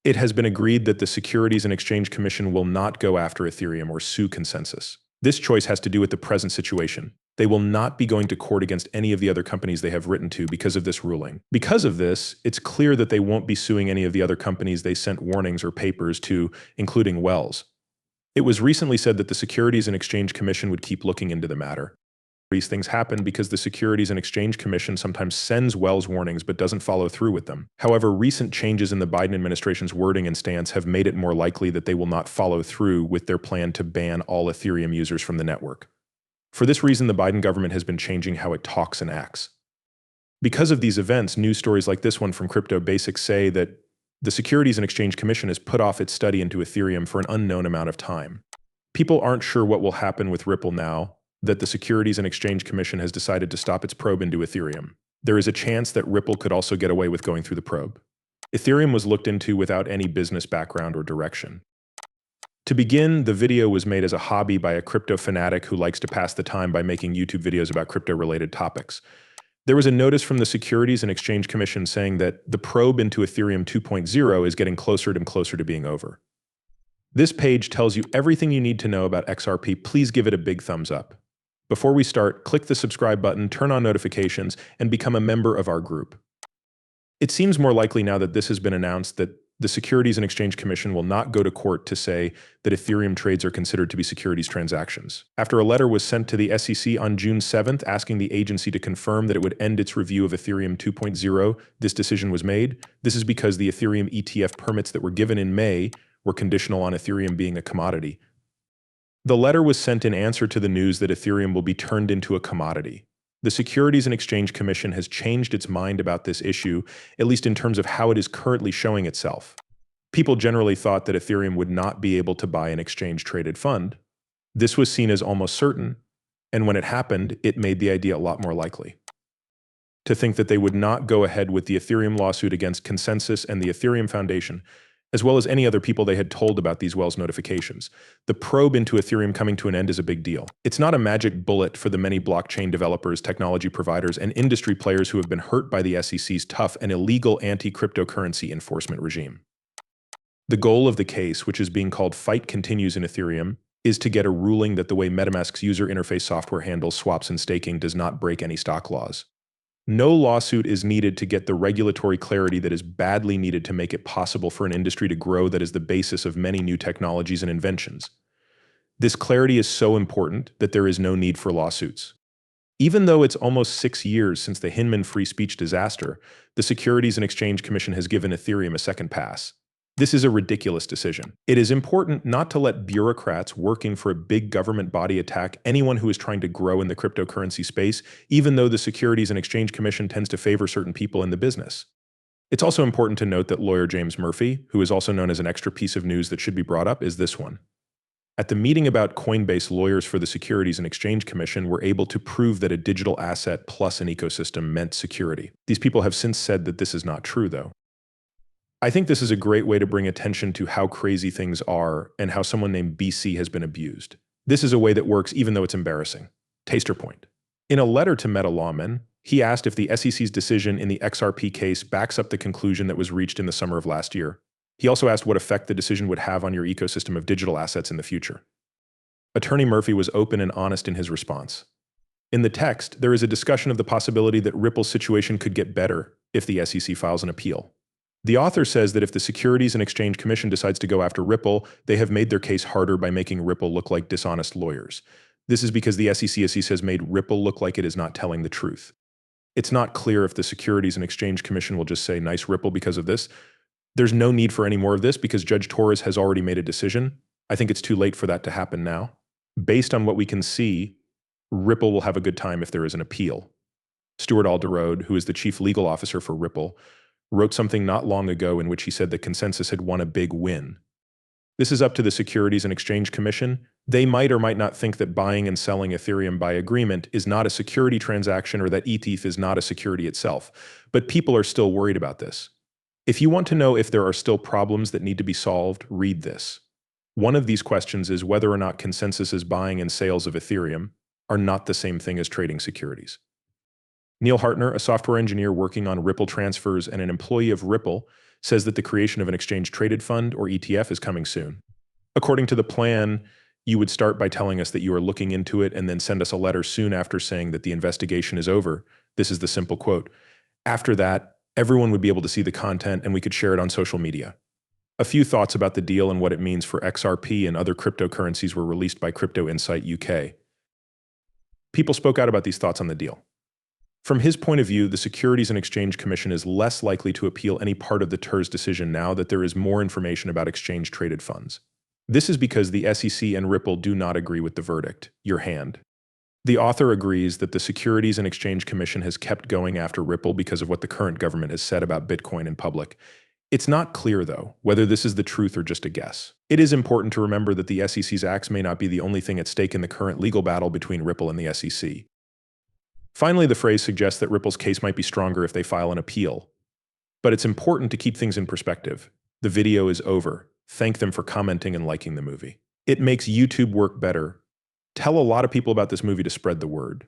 It has been agreed that the Securities and Exchange Commission will not go after Ethereum or sue Consensus. This choice has to do with the present situation. They will not be going to court against any of the other companies they have written to because of this ruling. Because of this, it's clear that they won't be suing any of the other companies they sent warnings or papers to, including Wells. It was recently said that the Securities and Exchange Commission would keep looking into the matter. These things happen because the Securities and Exchange Commission sometimes sends Wells warnings but doesn't follow through with them. However, recent changes in the Biden administration's wording and stance have made it more likely that they will not follow through with their plan to ban all Ethereum users from the network. For this reason, the Biden government has been changing how it talks and acts. Because of these events, news stories like this one from Crypto Basics say that the Securities and Exchange Commission has put off its study into Ethereum for an unknown amount of time. People aren't sure what will happen with Ripple now that the Securities and Exchange Commission has decided to stop its probe into Ethereum. There is a chance that Ripple could also get away with going through the probe. Ethereum was looked into without any business background or direction. To begin, the video was made as a hobby by a crypto fanatic who likes to pass the time by making YouTube videos about crypto-related topics. There was a notice from the Securities and Exchange Commission saying that the probe into Ethereum 2.0 is getting closer and closer to being over. This page tells you everything you need to know about XRP. Please give it a big thumbs up. Before we start, click the subscribe button, turn on notifications, and become a member of our group. It seems more likely now that this has been announced that the Securities and Exchange Commission will not go to court to say that Ethereum trades are considered to be securities transactions. After a letter was sent to the SEC on June 7th asking the agency to confirm that it would end its review of Ethereum 2.0, this decision was made. This is because the Ethereum ETF permits that were given in May were conditional on Ethereum being a commodity. The letter was sent in answer to the news that Ethereum will be turned into a commodity. The Securities and Exchange Commission has changed its mind about this issue, at least in terms of how it is currently showing itself. People generally thought that Ethereum would not be able to buy an exchange-traded fund. This was seen as almost certain, and when it happened, it made the idea a lot more likely. To think that they would not go ahead with the Ethereum lawsuit against Consensus and the Ethereum Foundation, as well as any other people they had told about these Wells notifications. The probe into Ethereum coming to an end is a big deal. It's not a magic bullet for the many blockchain developers, technology providers, and industry players who have been hurt by the SEC's tough and illegal anti-cryptocurrency enforcement regime. The goal of the case, which is being called Fight Continues in Ethereum, is to get a ruling that the way MetaMask's user interface software handles swaps and staking does not break any stock laws. No lawsuit is needed to get the regulatory clarity that is badly needed to make it possible for an industry to grow that is the basis of many new technologies and inventions. This clarity is so important that there is no need for lawsuits. Even though it's almost 6 years since the Hinman free speech disaster, the Securities and Exchange Commission has given Ethereum a second pass. This is a ridiculous decision. It is important not to let bureaucrats working for a big government body attack anyone who is trying to grow in the cryptocurrency space, even though the Securities and Exchange Commission tends to favor certain people in the business. It's also important to note that lawyer James Murphy, who is also known as an extra piece of news that should be brought up, is this one. At the meeting about Coinbase, lawyers for the Securities and Exchange Commission were able to prove that a digital asset plus an ecosystem meant security. These people have since said that this is not true, though. I think this is a great way to bring attention to how crazy things are and how someone named BC has been abused. This is a way that works even though it's embarrassing. Taster point. In a letter to Meta lawmen, he asked if the SEC's decision in the XRP case backs up the conclusion that was reached in the summer of last year. He also asked what effect the decision would have on your ecosystem of digital assets in the future. Attorney Murphy was open and honest in his response. In the text, there is a discussion of the possibility that Ripple's situation could get better if the SEC files an appeal. The author says that if the Securities and Exchange Commission decides to go after Ripple, they have made their case harder by making Ripple look like dishonest lawyers. This is because the SEC, as he says, made Ripple look like it is not telling the truth. It's not clear if the Securities and Exchange Commission will just say, nice Ripple because of this. There's no need for any more of this because Judge Torres has already made a decision. I think it's too late for that to happen now. Based on what we can see, Ripple will have a good time if there is an appeal. Stuart Alderode, who is the chief legal officer for Ripple, wrote something not long ago in which he said that Consensus had won a big win. This is up to the Securities and Exchange Commission. They might or might not think that buying and selling Ethereum by agreement is not a security transaction or that ETH is not a security itself, but people are still worried about this. If you want to know if there are still problems that need to be solved, read this. One of these questions is whether or not Consensus's buying and sales of Ethereum are not the same thing as trading securities. Neil Hartner, a software engineer working on Ripple transfers and an employee of Ripple, says that the creation of an exchange-traded fund, or ETF, is coming soon. According to the plan, you would start by telling us that you are looking into it and then send us a letter soon after saying that the investigation is over. This is the simple quote. After that, everyone would be able to see the content and we could share it on social media. A few thoughts about the deal and what it means for XRP and other cryptocurrencies were released by Crypto Insight UK. People spoke out about these thoughts on the deal. From his point of view, the Securities and Exchange Commission is less likely to appeal any part of the TER's decision now that there is more information about exchange-traded funds. This is because the SEC and Ripple do not agree with the verdict, your hand. The author agrees that the Securities and Exchange Commission has kept going after Ripple because of what the current government has said about Bitcoin in public. It's not clear, though, whether this is the truth or just a guess. It is important to remember that the SEC's acts may not be the only thing at stake in the current legal battle between Ripple and the SEC. Finally, the phrase suggests that Ripple's case might be stronger if they file an appeal. But it's important to keep things in perspective. The video is over. Thank them for commenting and liking the movie. It makes YouTube work better. Tell a lot of people about this movie to spread the word.